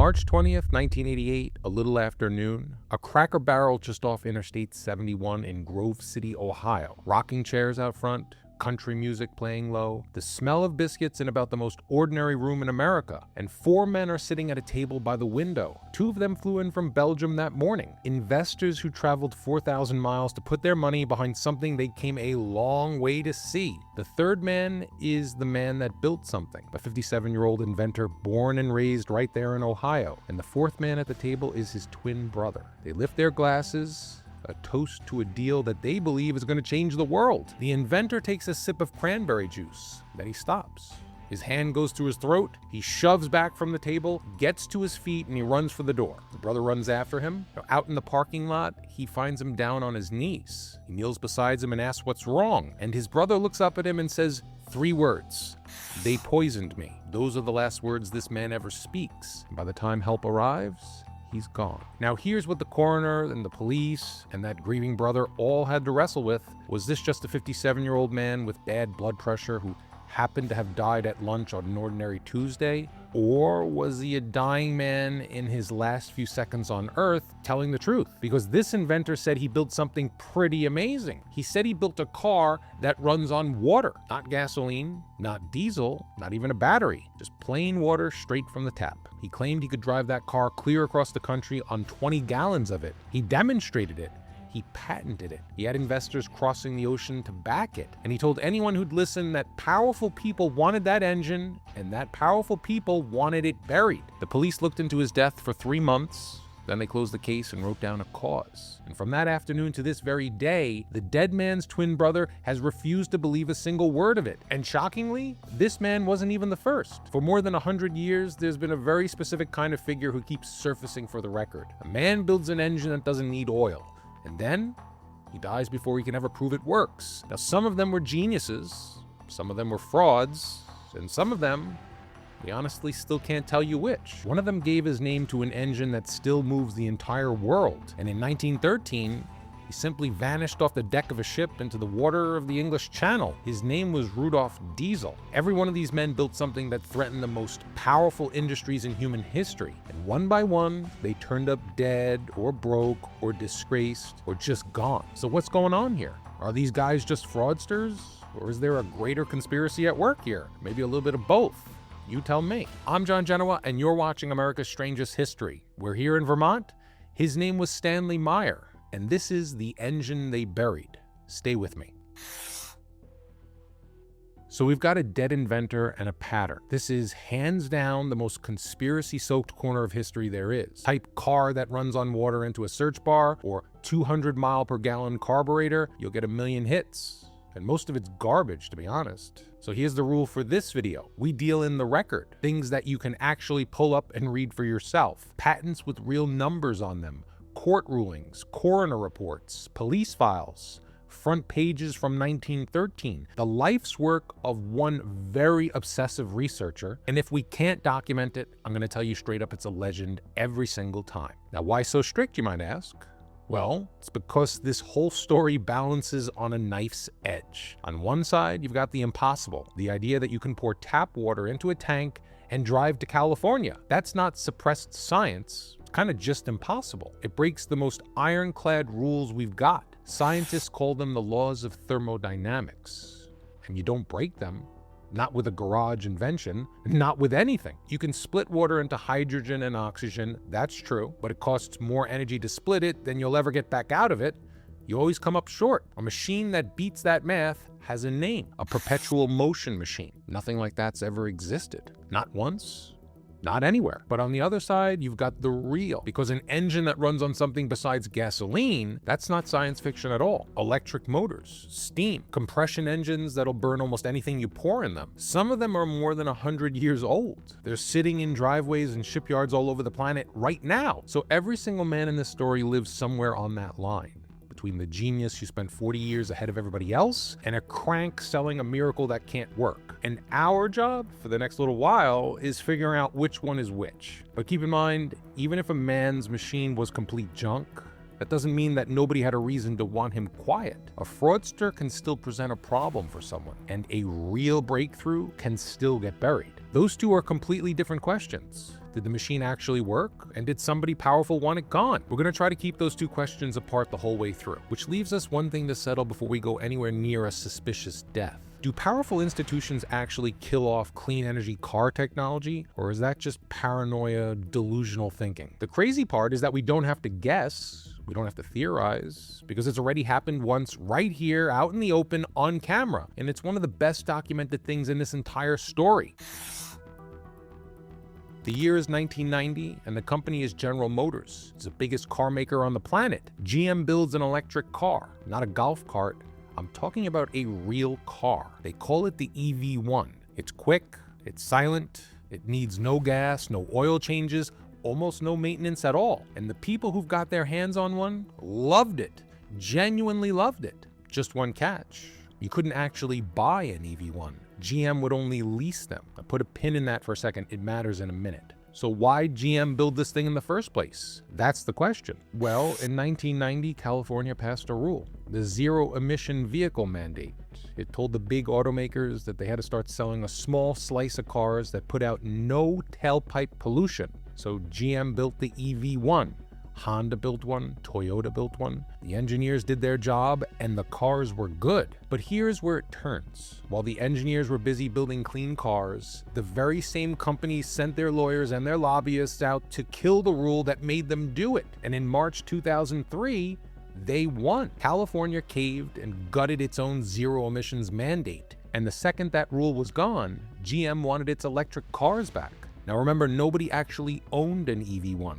March 20th, 1988, a little after noon, a Cracker Barrel just off Interstate 71 in Grove City, Ohio. Rocking chairs out front, country music playing low, the smell of biscuits in about the most ordinary room in America, and 4 men are sitting at a table by the window. 2 of them flew in from Belgium that morning. Investors who traveled 4,000 miles to put their money behind something they came a long way to see. The third man is the man that built something, a 57-year-old inventor born and raised right there in Ohio. And the 4th man at the table is his twin brother. They lift their glasses, a toast to a deal that they believe is going to change the world. The inventor takes a sip of cranberry juice, then he stops. His hand goes through his throat, he shoves back from the table, gets to his feet, and he runs for the door. The brother runs after him. Out in the parking lot, he finds him down on his knees. He kneels beside him and asks what's wrong, and his brother looks up at him and says 3 words. "They poisoned me." Those are the last words this man ever speaks. And by the time help arrives, he's gone. Now here's what the coroner and the police and that grieving brother all had to wrestle with. Was this just a 57-year-old man with bad blood pressure who happened to have died at lunch on an ordinary Tuesday? Or was he a dying man in his last few seconds on Earth telling the truth? Because this inventor said he built something pretty amazing. He said he built a car that runs on water, not gasoline, not diesel, not even a battery, just plain water straight from the tap. He claimed he could drive that car clear across the country on 20 gallons of it. He demonstrated it. He patented it. He had investors crossing the ocean to back it. And he told anyone who'd listen that powerful people wanted that engine, and that powerful people wanted it buried. The police looked into his death for 3 months. Then they closed the case and wrote down a cause. And from that afternoon to this very day, the dead man's twin brother has refused to believe a single word of it. And shockingly, this man wasn't even the first. For more than 100 years, there's been a very specific kind of figure who keeps surfacing for the record. A man builds an engine that doesn't need oil. And then he dies before he can ever prove it works. Now, some of them were geniuses, some of them were frauds, and some of them, we honestly still can't tell you which. One of them gave his name to an engine that still moves the entire world. And in 1913, he simply vanished off the deck of a ship into the water of the English Channel. His name was Rudolf Diesel. Every one of these men built something that threatened the most powerful industries in human history. And one by one, they turned up dead or broke or disgraced or just gone. So what's going on here? Are these guys just fraudsters? Or is there a greater conspiracy at work here? Maybe a little bit of both. You tell me. I'm John Genoa, and you're watching America's Strangest History. We're here in Vermont. His name was Stanley Meyer. And this is the engine they buried. Stay with me. So we've got a dead inventor and a pattern. This is hands down the most conspiracy-soaked corner of history there is. Type car that runs on water into a search bar or 200 mile per gallon carburetor, you'll get 1 million hits. And most of it's garbage, to be honest. So here's the rule for this video. We deal in the record, things that you can actually pull up and read for yourself. Patents with real numbers on them. Court rulings, coroner reports, police files, front pages from 1913, the life's work of one very obsessive researcher. And if we can't document it, I'm going to tell you straight up it's a legend every single time. Now, why so strict, you might ask? Well, it's because this whole story balances on a knife's edge. On one side, you've got the impossible, the idea that you can pour tap water into a tank and drive to California. That's not suppressed science. Kind of just impossible. It breaks the most ironclad rules we've got. Scientists call them the laws of thermodynamics. And you don't break them. Not with a garage invention, not with anything. You can split water into hydrogen and oxygen, that's true, but it costs more energy to split it than you'll ever get back out of it. You always come up short. A machine that beats that math has a name, a perpetual motion machine. Nothing like that's ever existed. Not once. Not anywhere. But on the other side, you've got the real, because an engine that runs on something besides gasoline, that's not science fiction at all. Electric motors, steam, compression engines that'll burn almost anything you pour in them. Some of them are more than 100 years old. They're sitting in driveways and shipyards all over the planet right now. So every single man in this story lives somewhere on that line. Between the genius who spent 40 years ahead of everybody else and a crank selling a miracle that can't work. And our job for the next little while is figuring out which one is which. But keep in mind, even if a man's machine was complete junk, that doesn't mean that nobody had a reason to want him quiet. A fraudster can still present a problem for someone, and a real breakthrough can still get buried. Those two are completely different questions. Did the machine actually work? And did somebody powerful want it gone? We're going to try to keep those two questions apart the whole way through, which leaves us one thing to settle before we go anywhere near a suspicious death. Do powerful institutions actually kill off clean energy car technology, or is that just paranoia, delusional thinking? The crazy part is that we don't have to guess, we don't have to theorize, because it's already happened once right here out in the open on camera, and it's one of the best documented things in this entire story. The year is 1990, and the company is General Motors. It's the biggest car maker on the planet. GM builds an electric car, not a golf cart. I'm talking about a real car. They call it the EV1. It's quick, it's silent, it needs no gas, no oil changes, almost no maintenance at all. And the people who've got their hands on one loved it, genuinely loved it. Just one catch: you couldn't actually buy an EV1. GM would only lease them. I'll put a pin in that for a second, it matters in a minute. So why GM build this thing in the first place? That's the question. Well, in 1990, California passed a rule, the zero emission vehicle mandate. It told the big automakers that they had to start selling a small slice of cars that put out no tailpipe pollution. So GM built the EV1. Honda built one, Toyota built one. The engineers did their job and the cars were good. But here's where it turns. While the engineers were busy building clean cars, the very same companies sent their lawyers and their lobbyists out to kill the rule that made them do it. And in March 2003, they won. California caved and gutted its own zero emissions mandate. And the second that rule was gone, GM wanted its electric cars back. Now remember, nobody actually owned an EV1.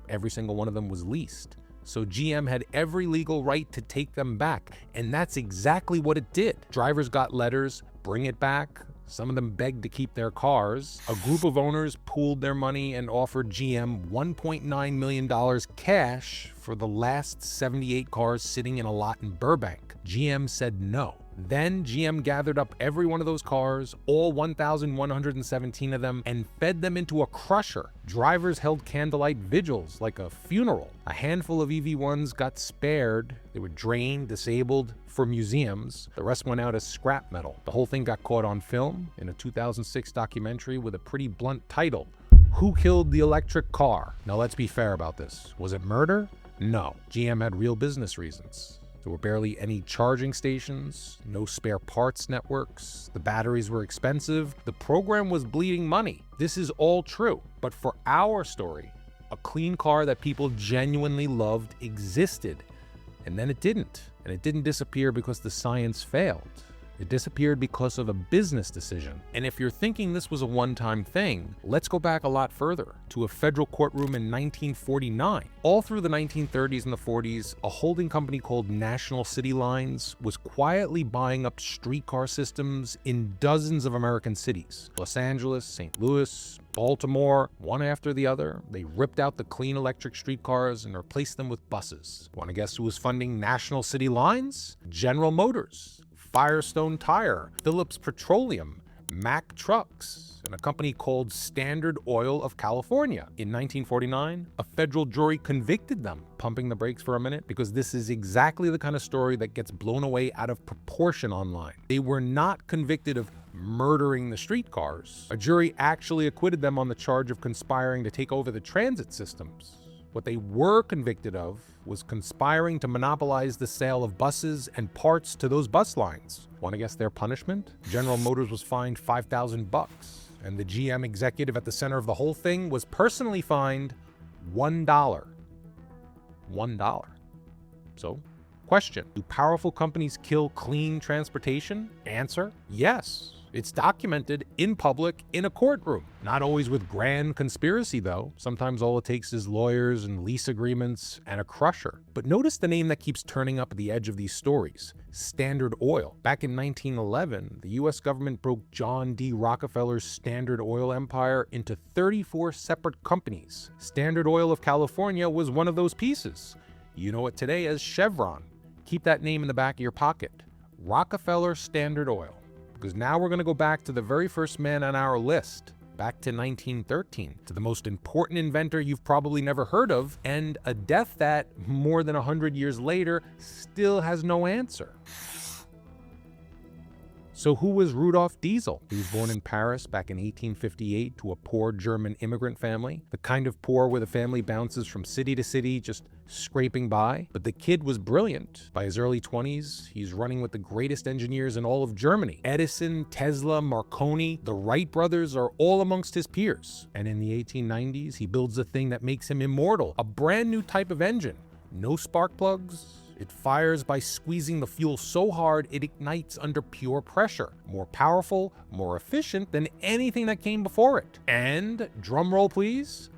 Every single one of them was leased. So GM had every legal right to take them back, and that's exactly what it did. Drivers got letters, bring it back. Some of them begged to keep their cars. A group of owners pooled their money and offered GM $1.9 million cash for the last 78 cars sitting in a lot in Burbank. GM said no. Then GM gathered up every one of those cars, all 1,117 of them, and fed them into a crusher. Drivers held candlelight vigils like a funeral. A handful of EV1s got spared. They were drained, disabled for museums. The rest went out as scrap metal. The whole thing got caught on film in a 2006 documentary with a pretty blunt title, Who Killed the Electric Car? Now let's be fair about this. Was it murder? No. GM had real business reasons. There were barely any charging stations, no spare parts networks, the batteries were expensive, the program was bleeding money. This is all true. But for our story, a clean car that people genuinely loved existed. And then it didn't. And it didn't disappear because the science failed. It disappeared because of a business decision. And if you're thinking this was a one-time thing, let's go back a lot further, to a federal courtroom in 1949. All through the 1930s and the 40s, a holding company called National City Lines was quietly buying up streetcar systems in dozens of American cities. Los Angeles, St. Louis, Baltimore, one after the other. They ripped out the clean electric streetcars and replaced them with buses. Want to guess who was funding National City Lines? General Motors, Firestone Tire, Phillips Petroleum, Mack Trucks, and a company called Standard Oil of California. In 1949, a federal jury convicted them. Pumping the brakes for a minute, because this is exactly the kind of story that gets blown away out of proportion online. They were not convicted of murdering the streetcars. A jury actually acquitted them on the charge of conspiring to take over the transit systems. What they were convicted of was conspiring to monopolize the sale of buses and parts to those bus lines. Want to guess their punishment? General Motors was fined $5,000, and the GM executive at the center of the whole thing was personally fined $1. $1. So, question: do powerful companies kill clean transportation? Answer: yes. It's documented in public in a courtroom. Not always with grand conspiracy though. Sometimes all it takes is lawyers and lease agreements and a crusher. But notice the name that keeps turning up at the edge of these stories: Standard Oil. Back in 1911, the US government broke John D. Rockefeller's Standard Oil empire into 34 separate companies. Standard Oil of California was one of those pieces. You know it today as Chevron. Keep that name in the back of your pocket. Rockefeller Standard Oil. Because now we're going to go back to the very first man on our list, back to 1913, to the most important inventor you've probably never heard of, and a death that, more than 100 years later, still has no answer. So who was Rudolf Diesel? He was born in Paris back in 1858 to a poor German immigrant family. The kind of poor where the family bounces from city to city, just scraping by. But the kid was brilliant. By his early 20s, he's running with the greatest engineers in all of Germany. Edison, Tesla, Marconi, the Wright brothers are all amongst his peers. And in the 1890s, he builds a thing that makes him immortal, a brand new type of engine. No spark plugs. It fires by squeezing the fuel so hard it ignites under pure pressure. More powerful, more efficient than anything that came before it. And, drum roll please,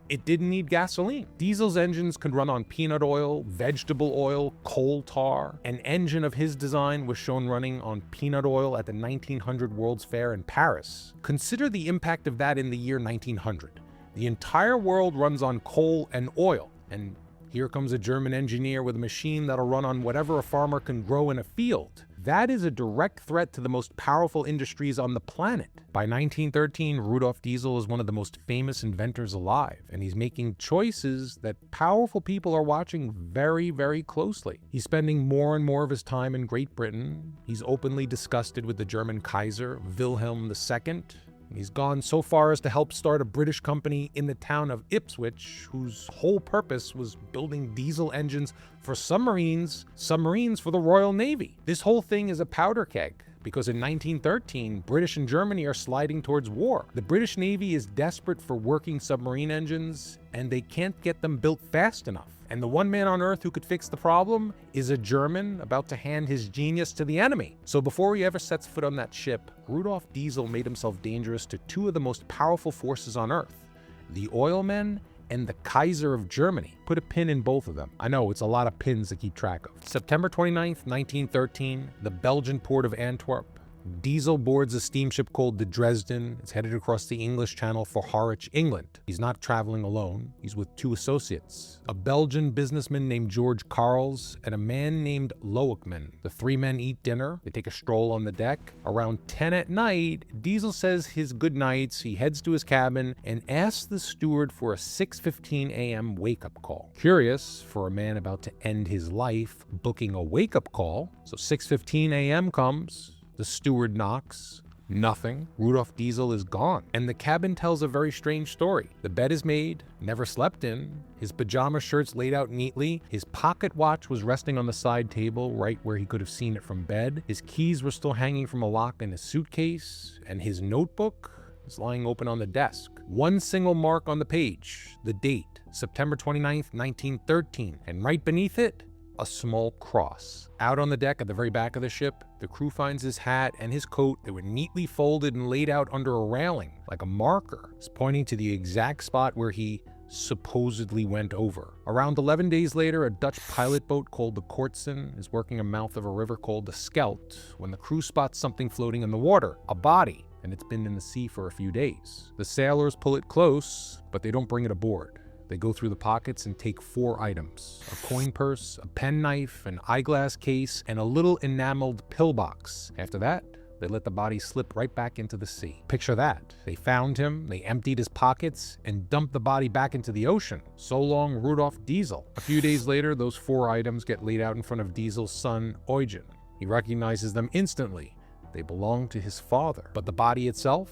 it didn't need gasoline. Diesel's engines could run on peanut oil, vegetable oil, coal tar. An engine of his design was shown running on peanut oil at the 1900 World's Fair in Paris. Consider the impact of that in the year 1900. The entire world runs on coal and oil, and here comes a German engineer with a machine that'll run on whatever a farmer can grow in a field. That is a direct threat to the most powerful industries on the planet. By 1913, Rudolf Diesel is one of the most famous inventors alive, and he's making choices that powerful people are watching very, very closely. He's spending more and more of his time in Great Britain. He's openly disgusted with the German Kaiser, Wilhelm II. He's gone so far as to help start a British company in the town of Ipswich, whose whole purpose was building diesel engines for submarines for the Royal Navy. This whole thing is a powder keg, because in 1913, British and Germany are sliding towards war. The British Navy is desperate for working submarine engines, and they can't get them built fast enough. And the one man on Earth who could fix the problem is a German about to hand his genius to the enemy. So before he ever sets foot on that ship, Rudolf Diesel made himself dangerous to two of the most powerful forces on Earth, the oilmen and the Kaiser of Germany. Put a pin in both of them. I know, it's a lot of pins to keep track of. September 29th, 1913, the Belgian port of Antwerp. Diesel boards a steamship called the Dresden. It's headed across the English Channel for Harwich, England. He's not traveling alone. He's with two associates, a Belgian businessman named George Carls and a man named Loekman. The three men eat dinner. They take a stroll on the deck. Around 10 at night, Diesel says his goodnights. He heads to his cabin and asks the steward for a 6:15 a.m. wake-up call. Curious for a man about to end his life booking a wake-up call. So 6:15 a.m. comes. The steward knocks. Nothing. Rudolf Diesel is gone. And the cabin tells a very strange story. The bed is made, never slept in. His pajama shirt's laid out neatly. His pocket watch was resting on the side table, right where he could have seen it from bed. His keys were still hanging from a lock in his suitcase. And his notebook is lying open on the desk. One single mark on the page, the date, September 29th, 1913. And right beneath it, a small cross. Out on the deck at the very back of the ship, the crew finds his hat and his coat. They were neatly folded and laid out under a railing, like a marker. It's pointing to the exact spot where he supposedly went over. Around 11 days later, a Dutch pilot boat called the Kortsen is working a mouth of a river called the Scheldt when the crew spots something floating in the water, a body, and it's been in the sea for a few days. The sailors pull it close, but they don't bring it aboard. They go through the pockets and take 4 items: a coin purse, a penknife, an eyeglass case, and a little enameled pillbox. After that, they let the body slip right back into the sea. Picture that. They found him, they emptied his pockets, and dumped the body back into the ocean. So long, Rudolf Diesel. A few days later, those 4 items get laid out in front of Diesel's son, Eugen. He recognizes them instantly. They belong to his father. But the body itself?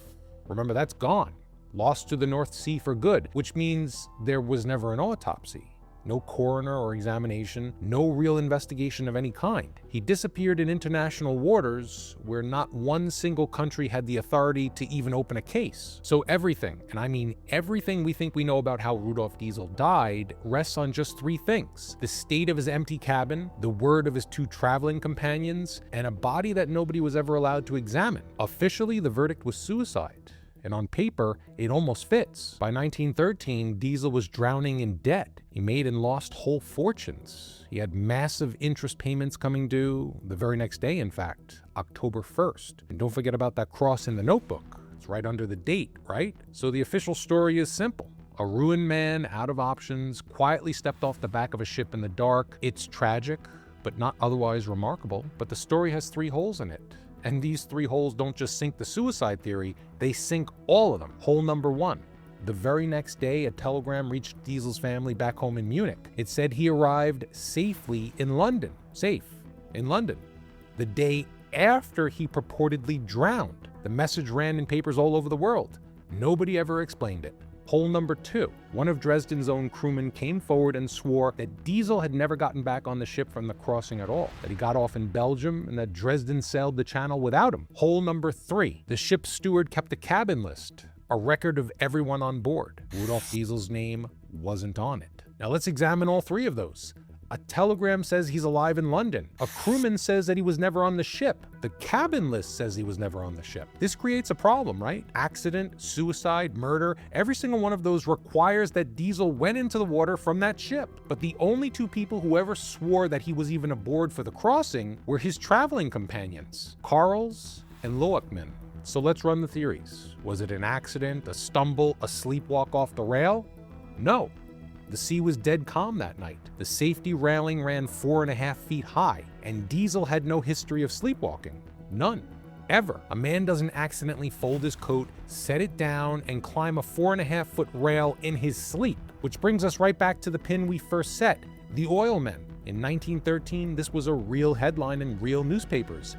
Remember, that's gone. Lost to the North Sea for good, which means there was never an autopsy. No coroner or examination, no real investigation of any kind. He disappeared in international waters where not one single country had the authority to even open a case. So everything, and I mean everything we think we know about how Rudolf Diesel died, rests on just 3 things: the state of his empty cabin, the word of his 2 traveling companions, and a body that nobody was ever allowed to examine. Officially, the verdict was suicide. And on paper, it almost fits. By 1913, Diesel was drowning in debt. He made and lost whole fortunes. He had massive interest payments coming due the very next day, in fact, October 1st. And don't forget about that cross in the notebook. It's right under the date, right? So the official story is simple. A ruined man, out of options, quietly stepped off the back of a ship in the dark. It's tragic, but not otherwise remarkable. But the story has 3 holes in it. And these 3 holes don't just sink the suicide theory, they sink all of them. Hole number 1. The very next day, a telegram reached Diesel's family back home in Munich. It said he arrived safely in London. Safe in London. The day after he purportedly drowned. The message ran in papers all over the world. Nobody ever explained it. Hole number 2. One of Dresden's own crewmen came forward and swore that Diesel had never gotten back on the ship from the crossing at all, that he got off in Belgium and that Dresden sailed the channel without him. Hole number 3. The ship's steward kept a cabin list, a record of everyone on board. Rudolf Diesel's name wasn't on it. Now let's examine all 3 of those. A telegram says he's alive in London. A crewman says that he was never on the ship. The cabin list says he was never on the ship. This creates a problem, right? Accident, suicide, murder, every single one of those requires that Diesel went into the water from that ship. But the only 2 people who ever swore that he was even aboard for the crossing were his traveling companions, Karls and Loachman. So let's run the theories. Was it an accident, a stumble, a sleepwalk off the rail? No. The sea was dead calm that night. The safety railing ran 4.5 feet high, and Diesel had no history of sleepwalking. None. Ever. A man doesn't accidentally fold his coat, set it down, and climb a 4.5-foot rail in his sleep. Which brings us right back to the pin we first set, the oil men. In 1913, this was a real headline in real newspapers.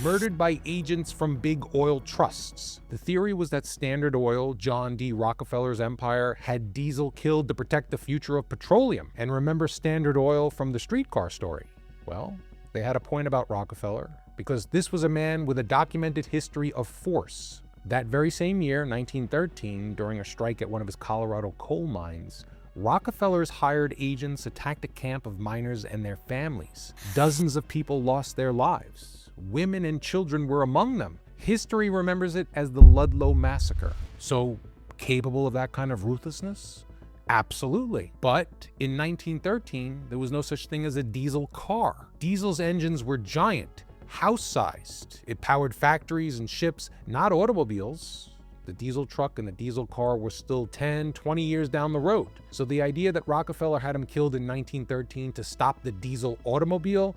Murdered by agents from big oil trusts. The theory was that Standard Oil, John D. Rockefeller's empire, had Diesel killed to protect the future of petroleum. And remember Standard Oil from the streetcar story? Well, they had a point about Rockefeller, because this was a man with a documented history of force. That very same year, 1913, during a strike at one of his Colorado coal mines, Rockefeller's hired agents attacked a camp of miners and their families. Dozens of people lost their lives. Women and children were among them. History remembers it as the Ludlow Massacre. So, capable of that kind of ruthlessness? Absolutely. But in 1913, there was no such thing as a diesel car. Diesel's engines were giant, house-sized. It powered factories and ships, not automobiles. The diesel truck and the diesel car were still 10, 20 years down the road. So the idea that Rockefeller had him killed in 1913 to stop the diesel automobile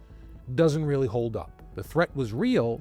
doesn't really hold up. The threat was real,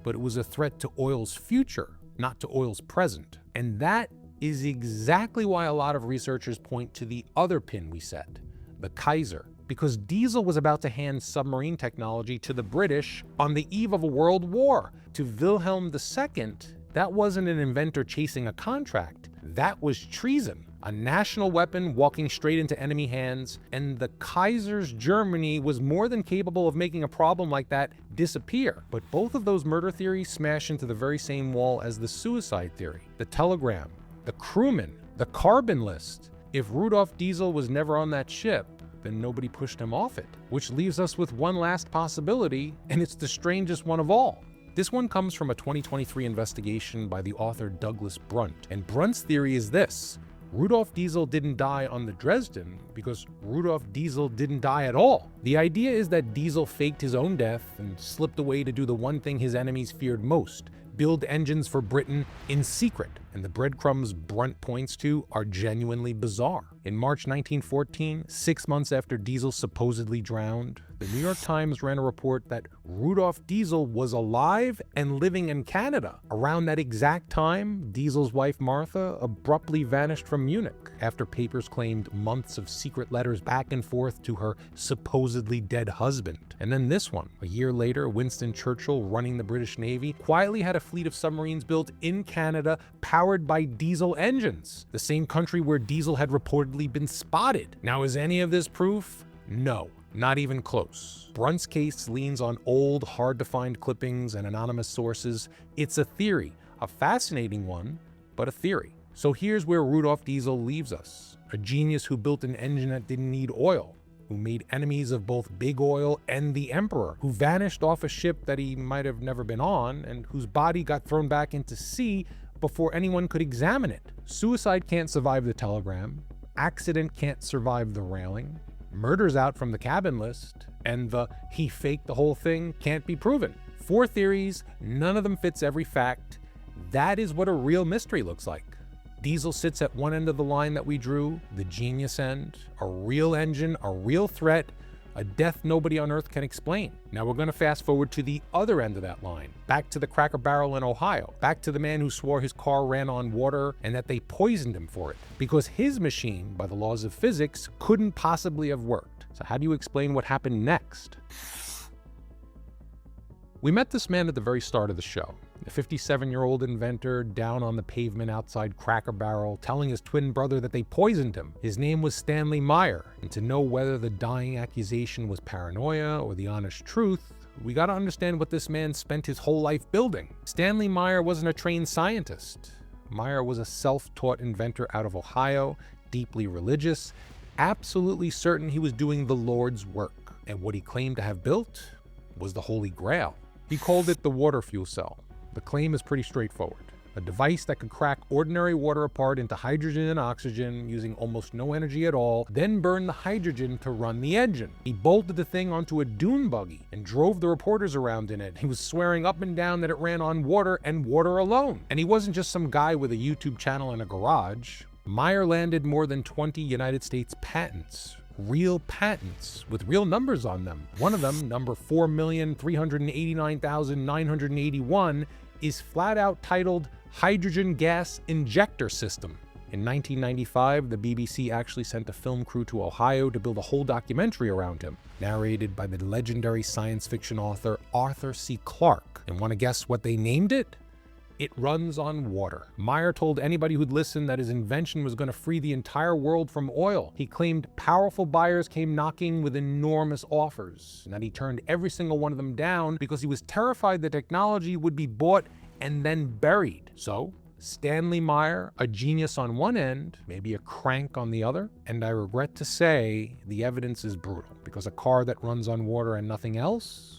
but it was a threat to oil's future, not to oil's present. And that is exactly why a lot of researchers point to the other pin we set, the Kaiser. Because Diesel was about to hand submarine technology to the British on the eve of a world war. To Wilhelm II, that wasn't an inventor chasing a contract. That was treason. A national weapon walking straight into enemy hands, and the Kaiser's Germany was more than capable of making a problem like that disappear. But both of those murder theories smash into the very same wall as the suicide theory. The telegram, the crewman, the carbon list. If Rudolf Diesel was never on that ship, then nobody pushed him off it. Which leaves us with one last possibility, and it's the strangest one of all. This one comes from a 2023 investigation by the author Douglas Brunt, and Brunt's theory is this: Rudolf Diesel didn't die on the Dresden because Rudolf Diesel didn't die at all. The idea is that Diesel faked his own death and slipped away to do the one thing his enemies feared most: build engines for Britain in secret. And the breadcrumbs Brunt points to are genuinely bizarre. In March 1914, 6 months after Diesel supposedly drowned, the New York Times ran a report that Rudolf Diesel was alive and living in Canada. Around that exact time, Diesel's wife Martha abruptly vanished from Munich after papers claimed months of secret letters back and forth to her supposedly dead husband. And then this one. A year later, Winston Churchill, running the British Navy, quietly had a fleet of submarines built in Canada powered by diesel engines, the same country where Diesel had reportedly been spotted. Now, is any of this proof? No. Not even close. Brunt's case leans on old, hard-to-find clippings and anonymous sources. It's a theory, a fascinating one, but a theory. So here's where Rudolf Diesel leaves us. A genius who built an engine that didn't need oil, who made enemies of both big oil and the emperor, who vanished off a ship that he might have never been on, and whose body got thrown back into sea before anyone could examine it. Suicide can't survive the telegram. Accident can't survive the railing. Murder's out from the cabin list, and the he faked the whole thing can't be proven. 4 theories, none of them fits every fact. That is what a real mystery looks like. Diesel sits at one end of the line that we drew, the genius end, a real engine, a real threat, a death nobody on Earth can explain. Now we're going to fast forward to the other end of that line, back to the Cracker Barrel in Ohio, back to the man who swore his car ran on water and that they poisoned him for it, because his machine, by the laws of physics, couldn't possibly have worked. So how do you explain what happened next? We met this man at the very start of the show. A 57-year-old inventor down on the pavement outside Cracker Barrel telling his twin brother that they poisoned him. His name was Stanley Meyer, and to know whether the dying accusation was paranoia or the honest truth, we gotta understand what this man spent his whole life building. Stanley Meyer wasn't a trained scientist. Meyer was a self-taught inventor out of Ohio, deeply religious, absolutely certain he was doing the Lord's work. And what he claimed to have built was the Holy Grail. He called it the water fuel cell. The claim is pretty straightforward. A device that could crack ordinary water apart into hydrogen and oxygen using almost no energy at all, then burn the hydrogen to run the engine. He bolted the thing onto a dune buggy and drove the reporters around in it. He was swearing up and down that it ran on water and water alone. And he wasn't just some guy with a YouTube channel in a garage. Meyer landed more than 20 United States patents. Real patents with real numbers on them. One of them, number 4,389,981, is flat out titled Hydrogen Gas Injector System. In 1995, the BBC actually sent a film crew to Ohio to build a whole documentary around him, narrated by the legendary science fiction author Arthur C. Clarke. And want to guess what they named it? It runs on water. Meyer told anybody who'd listen that his invention was going to free the entire world from oil. He claimed powerful buyers came knocking with enormous offers, and that he turned every single one of them down because he was terrified the technology would be bought and then buried. So, Stanley Meyer, a genius on one end, maybe a crank on the other, and I regret to say the evidence is brutal, because a car that runs on water and nothing else,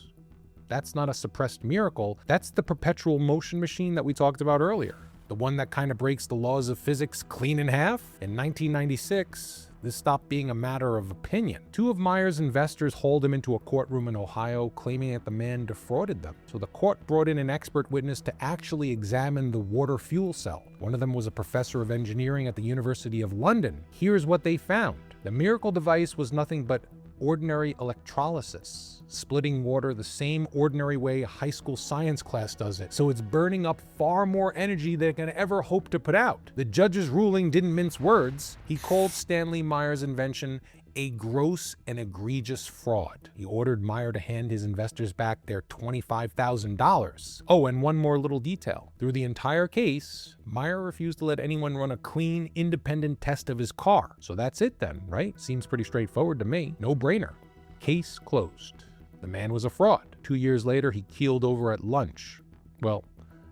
that's not a suppressed miracle. That's the perpetual motion machine that we talked about earlier. The one that kind of breaks the laws of physics clean in half. In 1996, this stopped being a matter of opinion. Two of Meyer's investors hauled him into a courtroom in Ohio, claiming that the man defrauded them. So the court brought in an expert witness to actually examine the water fuel cell. One of them was a professor of engineering at the University of London. Here's what they found. The miracle device was nothing but ordinary electrolysis, splitting water the same ordinary way a high school science class does it. So it's burning up far more energy than it can ever hope to put out. The judge's ruling didn't mince words. He called Stanley Meyer's invention a gross and egregious fraud. He ordered Meyer to hand his investors back their $25,000. Oh, and one more little detail. Through the entire case, Meyer refused to let anyone run a clean, independent test of his car. So that's it then, right? Seems pretty straightforward to me. No brainer. Case closed. The man was a fraud. 2 years later, he keeled over at lunch. Well,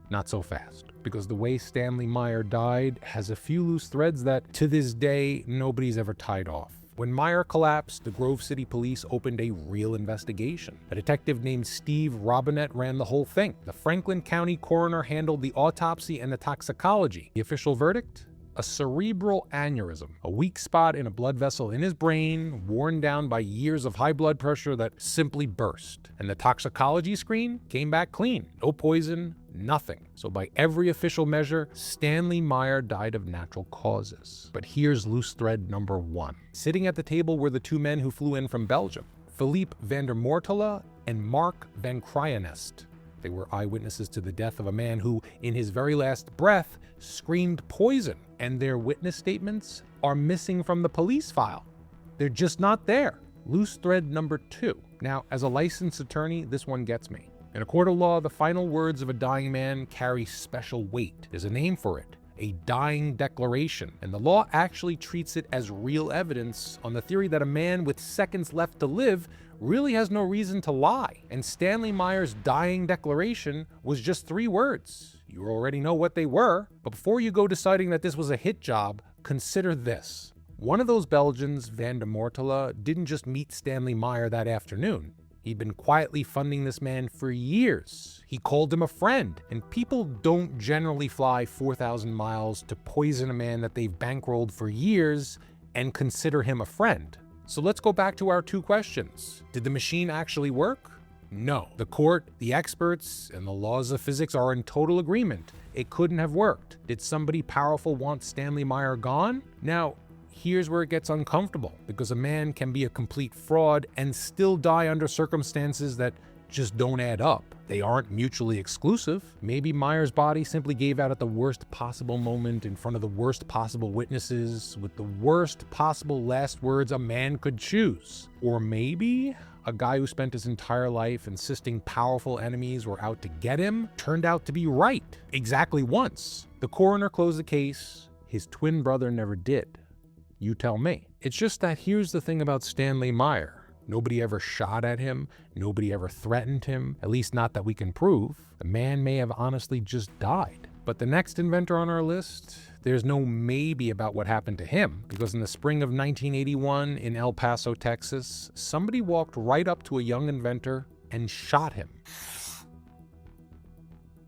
not so fast, because the way Stanley Meyer died has a few loose threads that, to this day, nobody's ever tied off. When Meyer collapsed, the Grove City police opened a real investigation. A detective named Steve Robinette ran the whole thing. The Franklin County coroner handled the autopsy and the toxicology. The official verdict? A cerebral aneurysm, a weak spot in a blood vessel in his brain, worn down by years of high blood pressure that simply burst. And the toxicology screen came back clean. No poison, nothing. So by every official measure, Stanley Meyer died of natural causes. But here's loose thread number one. Sitting at the table were the two men who flew in from Belgium, Philippe van der Mortele and Mark van Cryenest. They were eyewitnesses to the death of a man who, in his very last breath, screamed poison, and their witness statements are missing from the police file. They're just not there. Loose thread number two. Now, as a licensed attorney, this one gets me. In a court of law, the final words of a dying man carry special weight. There's a name for it. A dying declaration, and the law actually treats it as real evidence on the theory that a man with seconds left to live really has no reason to lie. And Stanley Meyer's dying declaration was just 3 words. You already know what they were, but before you go deciding that this was a hit job, consider this. One of those Belgians, Van der Mortele, didn't just meet Stanley Meyer that afternoon. He'd been quietly funding this man for years. He called him a friend, and people don't generally fly 4,000 miles to poison a man that they've bankrolled for years and consider him a friend. So let's go back to our 2 questions. Did the machine actually work? No. The court, the experts, and the laws of physics are in total agreement. It couldn't have worked. Did somebody powerful want Stanley Meyer gone? Now, here's where it gets uncomfortable, because a man can be a complete fraud and still die under circumstances that just don't add up. They aren't mutually exclusive. Maybe Meyer's body simply gave out at the worst possible moment in front of the worst possible witnesses with the worst possible last words a man could choose. Or maybe a guy who spent his entire life insisting powerful enemies were out to get him turned out to be right exactly once. The coroner closed the case. His twin brother never did. You tell me. It's just that here's the thing about Stanley Meyer. Nobody ever shot at him. Nobody ever threatened him, at least not that we can prove. The man may have honestly just died. But the next inventor on our list, there's no maybe about what happened to him, because in the spring of 1981 in El Paso, Texas, somebody walked right up to a young inventor and shot him.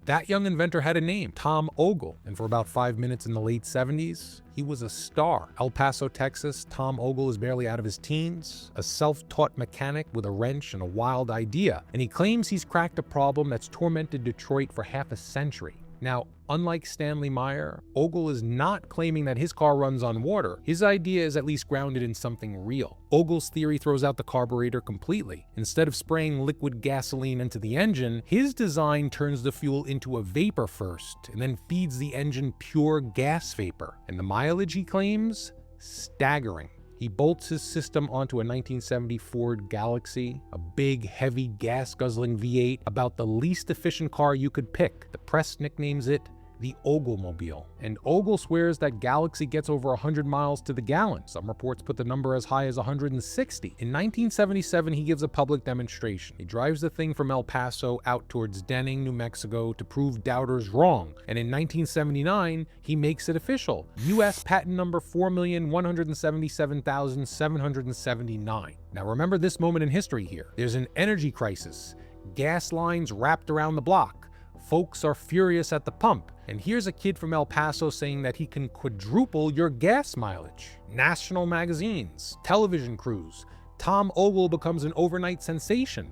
That young inventor had a name, Tom Ogle, and for about 5 minutes in the late 70s, he was a star. El Paso, Texas, Tom Ogle is barely out of his teens, a self-taught mechanic with a wrench and a wild idea, and he claims he's cracked a problem that's tormented Detroit for half a century. Now, unlike Stanley Meyer, Ogle is not claiming that his car runs on water. His idea is at least grounded in something real. Ogle's theory throws out the carburetor completely. Instead of spraying liquid gasoline into the engine, his design turns the fuel into a vapor first, and then feeds the engine pure gas vapor. And the mileage he claims? Staggering. He bolts his system onto a 1970 Ford Galaxie, a big, heavy, gas-guzzling V8, about the least efficient car you could pick. The press nicknames it the Oglemobile. And Ogle swears that Galaxie gets over 100 miles to the gallon. Some reports put the number as high as 160. In 1977, he gives a public demonstration. He drives the thing from El Paso out towards Denning, New Mexico to prove doubters wrong. And in 1979, he makes it official. U.S. patent number 4,177,779. Now remember this moment in history here. There's an energy crisis. Gas lines wrapped around the block. Folks are furious at the pump. And here's a kid from El Paso saying that he can quadruple your gas mileage. National magazines, television crews. Tom Ogle becomes an overnight sensation.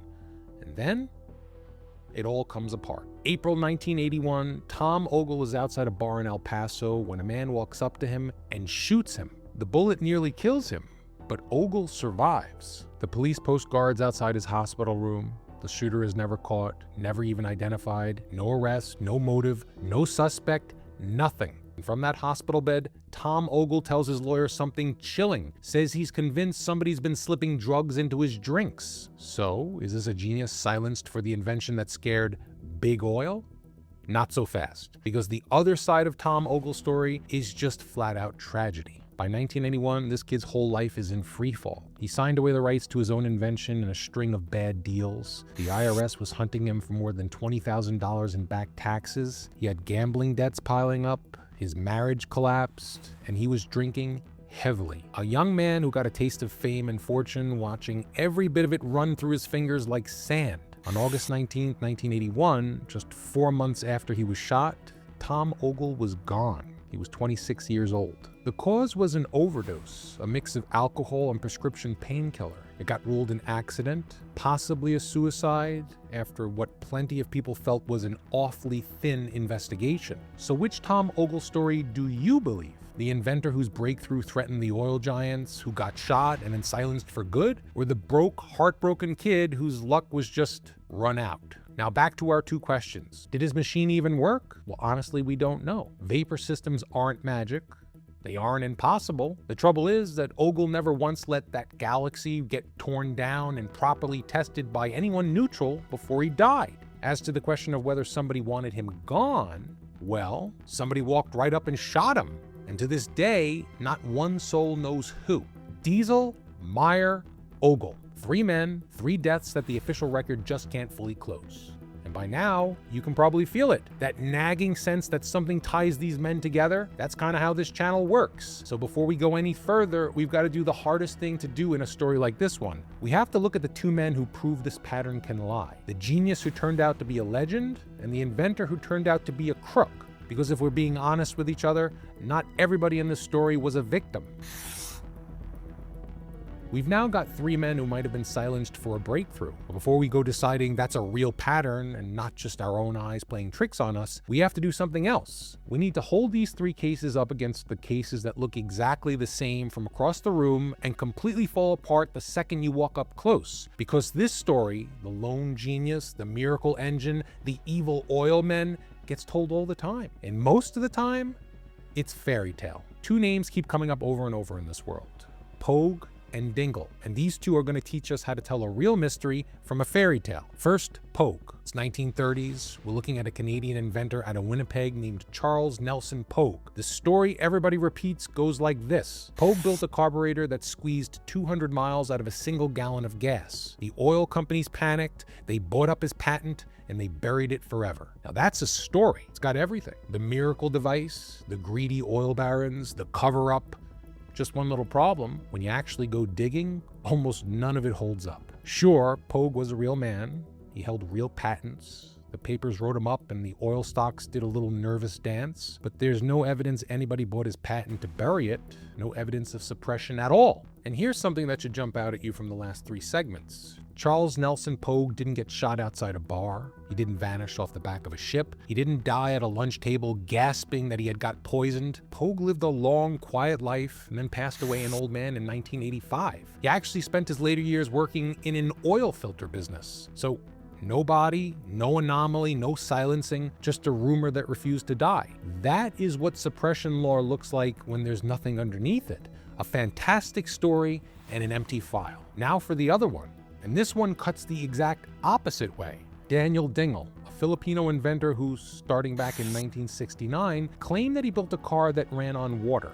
And then it all comes apart. April 1981, Tom Ogle is outside a bar in El Paso when a man walks up to him and shoots him. The bullet nearly kills him, but Ogle survives. The police post guards outside his hospital room. The shooter is never caught, never even identified, no arrest, no motive, no suspect, nothing. And from that hospital bed, Tom Ogle tells his lawyer something chilling, says he's convinced somebody's been slipping drugs into his drinks. So, is this a genius silenced for the invention that scared big oil? Not so fast, because the other side of Tom Ogle's story is just flat out tragedy. By 1981, this kid's whole life is in freefall. He signed away the rights to his own invention in a string of bad deals. The IRS was hunting him for more than $20,000 in back taxes. He had gambling debts piling up. His marriage collapsed, and he was drinking heavily. A young man who got a taste of fame and fortune watching every bit of it run through his fingers like sand. On August 19, 1981, just 4 months after he was shot, Tom Ogle was gone. He was 26 years old. The cause was an overdose, a mix of alcohol and prescription painkiller. It got ruled an accident, possibly a suicide, after what plenty of people felt was an awfully thin investigation. So which Tom Ogle story do you believe? The inventor whose breakthrough threatened the oil giants, who got shot and then silenced for good? Or the broke, heartbroken kid whose luck was just run out? Now back to our two questions. Did his machine even work? Well, honestly, we don't know. Vapor systems aren't magic. They aren't impossible. The trouble is that Ogle never once let that Galaxie get torn down and properly tested by anyone neutral before he died. As to the question of whether somebody wanted him gone, well, somebody walked right up and shot him. And to this day, not one soul knows who. Diesel, Meyer, Ogle. 3 men, 3 deaths that the official record just can't fully close. And by now, you can probably feel it. That nagging sense that something ties these men together, that's kind of how this channel works. So before we go any further, we've got to do the hardest thing to do in a story like this one. We have to look at the 2 men who prove this pattern can lie. The genius who turned out to be a legend, and the inventor who turned out to be a crook. Because if we're being honest with each other, not everybody in this story was a victim. We've now got 3 men who might have been silenced for a breakthrough. But before we go deciding that's a real pattern and not just our own eyes playing tricks on us, we have to do something else. We need to hold these 3 cases up against the cases that look exactly the same from across the room and completely fall apart the second you walk up close. Because this story, the lone genius, the miracle engine, the evil oil men, gets told all the time. And most of the time, it's fairy tale. 2 names keep coming up over and over in this world: Pogue and Dingle. And these 2 are going to teach us how to tell a real mystery from a fairy tale. First, Pogue. It's 1930s. We're looking at a Canadian inventor out of Winnipeg named Charles Nelson Pogue. The story everybody repeats goes like this. Pogue built a carburetor that squeezed 200 miles out of a single gallon of gas. The oil companies panicked, they bought up his patent, and they buried it forever. Now that's a story. It's got everything. The miracle device, the greedy oil barons, the cover-up. Just one little problem: when you actually go digging, almost none of it holds up. Sure, Pogue was a real man. He held real patents. The papers wrote him up and the oil stocks did a little nervous dance, but there's no evidence anybody bought his patent to bury it, no evidence of suppression at all. And here's something that should jump out at you from the last 3 segments. Charles Nelson Pogue didn't get shot outside a bar. He didn't vanish off the back of a ship. He didn't die at a lunch table gasping that he had got poisoned. Pogue lived a long, quiet life and then passed away an old man in 1985. He actually spent his later years working in an oil filter business. So no body, no anomaly, no silencing, just a rumor that refused to die. That is what suppression law looks like when there's nothing underneath it. A fantastic story and an empty file. Now for the other one. And this one cuts the exact opposite way. Daniel Dingle, a Filipino inventor who, starting back in 1969, claimed that he built a car that ran on water.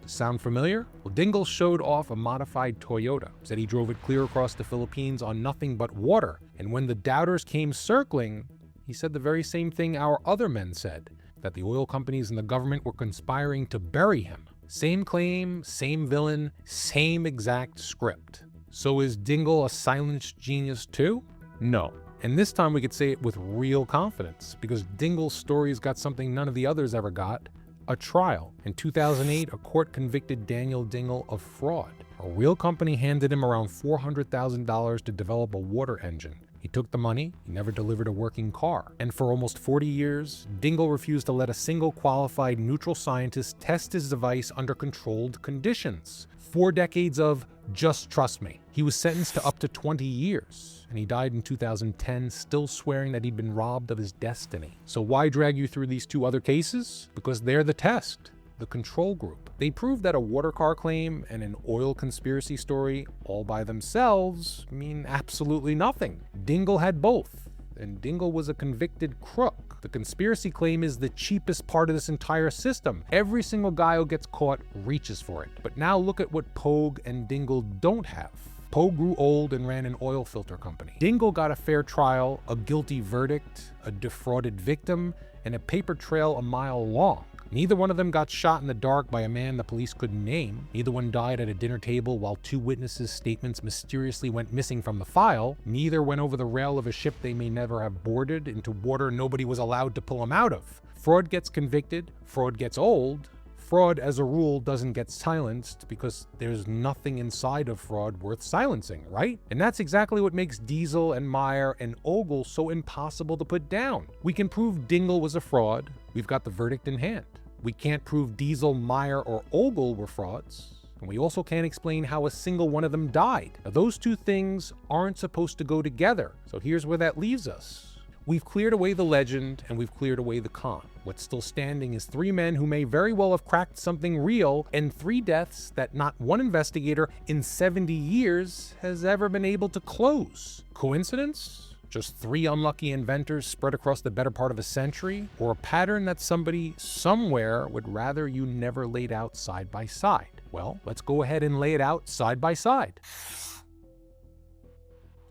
Sound familiar? Well, Dingle showed off a modified Toyota, said he drove it clear across the Philippines on nothing but water. And when the doubters came circling, he said the very same thing our other men said, that the oil companies and the government were conspiring to bury him. Same claim, same villain, same exact script. So is Dingle a silenced genius too? No. And this time we could say it with real confidence, because Dingle's story's got something none of the others ever got: a trial. In 2008, a court convicted Daniel Dingle of fraud. A real company handed him around $400,000 to develop a water engine. He took the money, he never delivered a working car. And for almost 40 years, Dingle refused to let a single qualified neutral scientist test his device under controlled conditions. 4 decades of just trust me. He was sentenced to up to 20 years, and he died in 2010, still swearing that he'd been robbed of his destiny. So why drag you through these 2 other cases? Because they're the test. The control group. They proved that a water car claim and an oil conspiracy story all by themselves mean absolutely nothing. Dingle had both, and Dingle was a convicted crook. The conspiracy claim is the cheapest part of this entire system. Every single guy who gets caught reaches for it. But now look at what Pogue and Dingle don't have. Pogue grew old and ran an oil filter company. Dingle got a fair trial, a guilty verdict, a defrauded victim, and a paper trail a mile long. Neither one of them got shot in the dark by a man the police couldn't name. Neither one died at a dinner table while 2 witnesses' statements mysteriously went missing from the file. Neither went over the rail of a ship they may never have boarded into water nobody was allowed to pull them out of. Fraud gets convicted, fraud gets old. Fraud, as a rule, doesn't get silenced because there's nothing inside of fraud worth silencing, right? And that's exactly what makes Diesel and Meyer and Ogle so impossible to put down. We can prove Dingle was a fraud. We've got the verdict in hand. We can't prove Diesel, Meyer, or Ogle were frauds. And we also can't explain how a single one of them died. Now, those 2 things aren't supposed to go together. So here's where that leaves us. We've cleared away the legend and we've cleared away the con. What's still standing is 3 men who may very well have cracked something real and 3 deaths that not one investigator in 70 years has ever been able to close. Coincidence? Just 3 unlucky inventors spread across the better part of a century? Or a pattern that somebody somewhere would rather you never laid out side by side? Well, let's go ahead and lay it out side by side.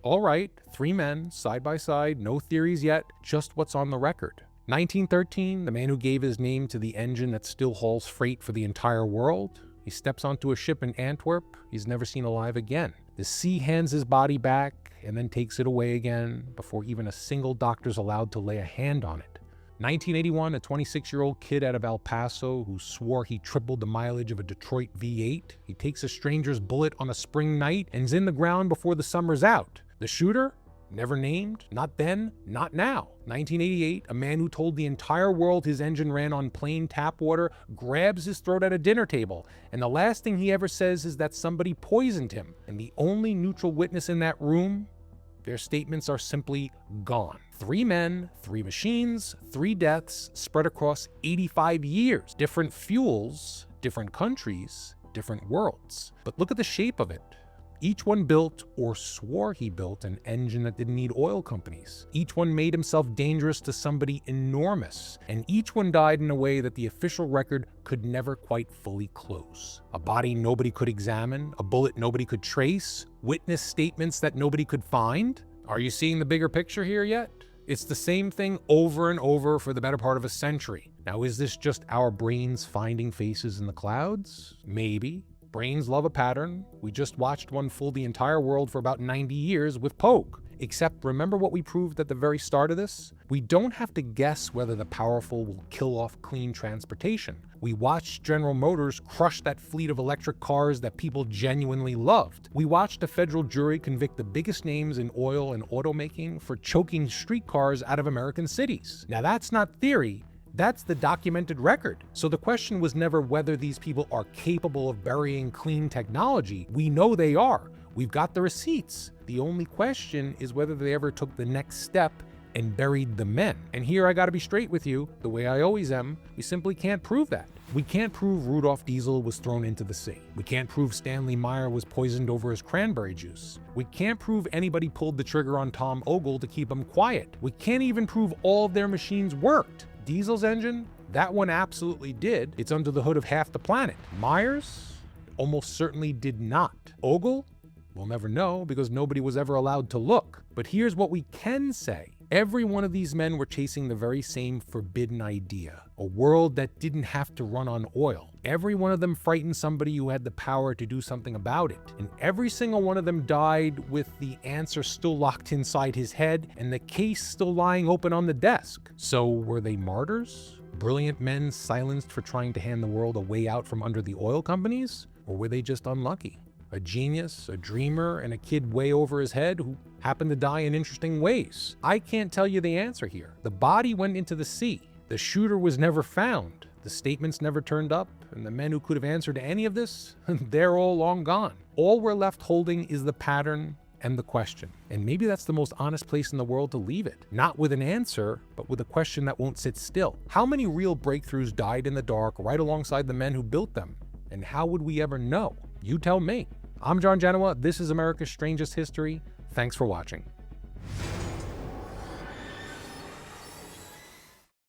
All right, 3 men, side by side, no theories yet, just what's on the record. 1913, the man who gave his name to the engine that still hauls freight for the entire world. He steps onto a ship in Antwerp. He's never seen alive again. The sea hands his body back and then takes it away again before even a single doctor's allowed to lay a hand on it. 1981, a 26-year-old kid out of El Paso who swore he tripled the mileage of a Detroit V8. He takes a stranger's bullet on a spring night and is in the ground before the summer's out. The shooter? Never named, not then, not now. 1988, a man who told the entire world his engine ran on plain tap water grabs his throat at a dinner table, and the last thing he ever says is that somebody poisoned him. And the only neutral witness in that room, their statements are simply gone. 3 men, 3 machines, 3 deaths spread across 85 years. Different fuels, different countries, different worlds. But look at the shape of it. Each one built, or swore he built, an engine that didn't need oil companies. Each one made himself dangerous to somebody enormous. And each one died in a way that the official record could never quite fully close. A body nobody could examine, a bullet nobody could trace, witness statements that nobody could find. Are you seeing the bigger picture here yet? It's the same thing over and over for the better part of a century. Now, is this just our brains finding faces in the clouds? Maybe. Brains love a pattern. We just watched one fool the entire world for about 90 years with Poke. Except remember what we proved at the very start of this? We don't have to guess whether the powerful will kill off clean transportation. We watched General Motors crush that fleet of electric cars that people genuinely loved. We watched a federal jury convict the biggest names in oil and automaking for choking streetcars out of American cities. Now that's not theory. That's the documented record. So the question was never whether these people are capable of burying clean technology. We know they are. We've got the receipts. The only question is whether they ever took the next step and buried the men. And here I gotta be straight with you, the way I always am. We simply can't prove that. We can't prove Rudolf Diesel was thrown into the sea. We can't prove Stanley Meyer was poisoned over his cranberry juice. We can't prove anybody pulled the trigger on Tom Ogle to keep him quiet. We can't even prove all of their machines worked. Diesel's engine, that one absolutely did. It's under the hood of half the planet. Meyer's almost certainly did not. Ogle? We'll never know because nobody was ever allowed to look. But here's what we can say. Every one of these men were chasing the very same forbidden idea, a world that didn't have to run on oil. Every one of them frightened somebody who had the power to do something about it. And every single one of them died with the answer still locked inside his head and the case still lying open on the desk. So were they martyrs? Brilliant men silenced for trying to hand the world a way out from under the oil companies? Or were they just unlucky? A genius, a dreamer, and a kid way over his head who happened to die in interesting ways? I can't tell you the answer here. The body went into the sea. The shooter was never found. The statements never turned up, and the men who could have answered any of this, they're all long gone. All we're left holding is the pattern and the question. And maybe that's the most honest place in the world to leave it. Not with an answer, but with a question that won't sit still. How many real breakthroughs died in the dark right alongside the men who built them? And how would we ever know? You tell me. I'm John Genoa. This is America's Strangest History. Thanks for watching.